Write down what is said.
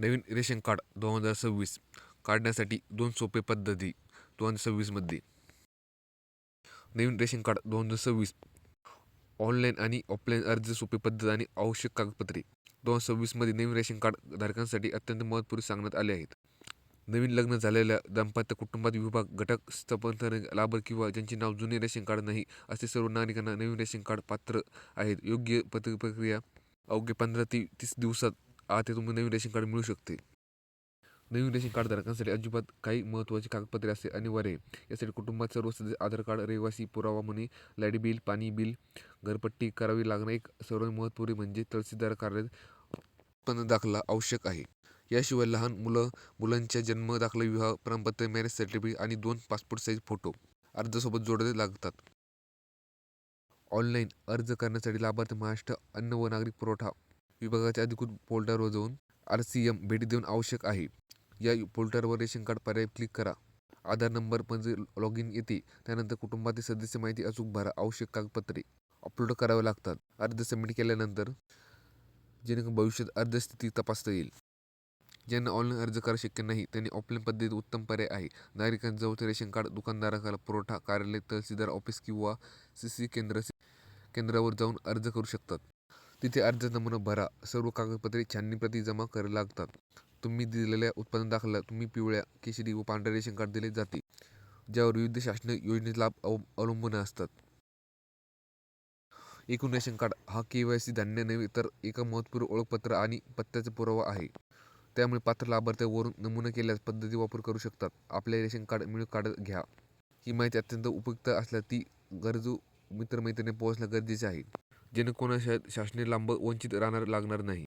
नवीन ration card 2026 काढण्यासाठी 2 सोपे पद्धती. 2026 मध्ये नवीन रेशन कार्ड 2026 ऑनलाईन आणि ऑफलाईन अर्ज सोपी पद्धत आणि आवश्यक कागदपत्रे. 2026 मध्ये नवीन रेशन कार्ड धारकांसाठी अत्यंत महत्त्वपूर्ण सांगण्यात आले आहेत. नवीन लग्न झालेल्या दाम्पत्य, कुटुंबात विभाग, घटक स्थापन लाभार्थी किंवा ज्यांचे नाव जुने रेशन कार्ड नाही असे सर्व नागरिकांना नवीन रेशन कार्ड पात्र आहेत. योग्य प्रक्रिया अवघे 15 ते 30 दिवसात आत हे तुम्हाला नवीन रेशन कार्ड मिळू शकते. नवीन रेशन कार्ड धारकांसाठी अजिबात काही महत्त्वाची कागदपत्रे असणे अनिवार्य आहे. यासाठी कुटुंबात सर्व सदस्य, आधार कार्ड, रहिवासी पुरावा म्हणून लाईट बिल, पाणी बिल, घरपट्टी करावी लागणार. एक सर्वात महत्त्वपूर्ण म्हणजे तहसीलदार कार्यालयात उत्पन्न दाखला आवश्यक आहे. याशिवाय लहान मुलांच्या जन्म दाखला, विवाह प्रमाणपत्र, मॅरेज सर्टिफिकेट आणि 2 पासपोर्ट साईज फोटो अर्जासोबत जोडले लागतात. ऑनलाईन अर्ज करण्यासाठी लाभार्थी महाराष्ट्र अन्न व नागरिक पुरवठा विभागाच्या अधिकृत पोर्टलवर जाऊन RCM भेट देऊन आवश्यक आहे. या पोर्टलवर रेशन कार्ड पर्याय क्लिक करा. आधार नंबर म्हणजे लॉग इन येते. त्यानंतर कुटुंबातील सदस्य माहिती अचूक भरा. आवश्यक कागदपत्रे अपलोड करावे लागतात. अर्ज सबमिट केल्यानंतर जेणेकरून भविष्यात अर्ज स्थिती तपासता येईल. ज्यांना ऑनलाईन अर्ज करा शक्य नाही त्यांनी ऑफलाईन पद्धती उत्तम पर्याय आहे. नागरिकांजवळचे रेशन कार्ड दुकानदाराला, पुरवठा कार्यालय, तहसीलदार ऑफिस किंवा CC केंद्रावर जाऊन अर्ज करू शकतात. तिथे अर्ज नमुना भरा. सर्व कागदपत्रे छाननी प्रती जमा करावी लागतात. तुम्ही दिलेल्या उत्पन्न दाखल्याला तुम्ही पिवळ्या, केशरी व पांढऱ्या रेशन कार्ड दिले जाते, ज्यावर विविध शासकीय योजनेचे लाभ अवलंबून असतात. एकूण रेशन कार्ड हा KYC धान्य नव्हे तर एक महत्त्वपूर्ण ओळखपत्र आणि पत्त्याचा पुरावा आहे. त्यामुळे पात्र लाभार्थ्यावरून नमूना केलेल्या पद्धती वापर करू शकतात. आपले रेशन कार्ड कार्ड घ्या. ही माहिती अत्यंत उपयुक्त असल्यास ती गरजू मित्रमैत्रिणी पोहोचणे गरजेचे आहे. जेणेकरून शासनाने लांब वंचित राहणार लागणार नाही.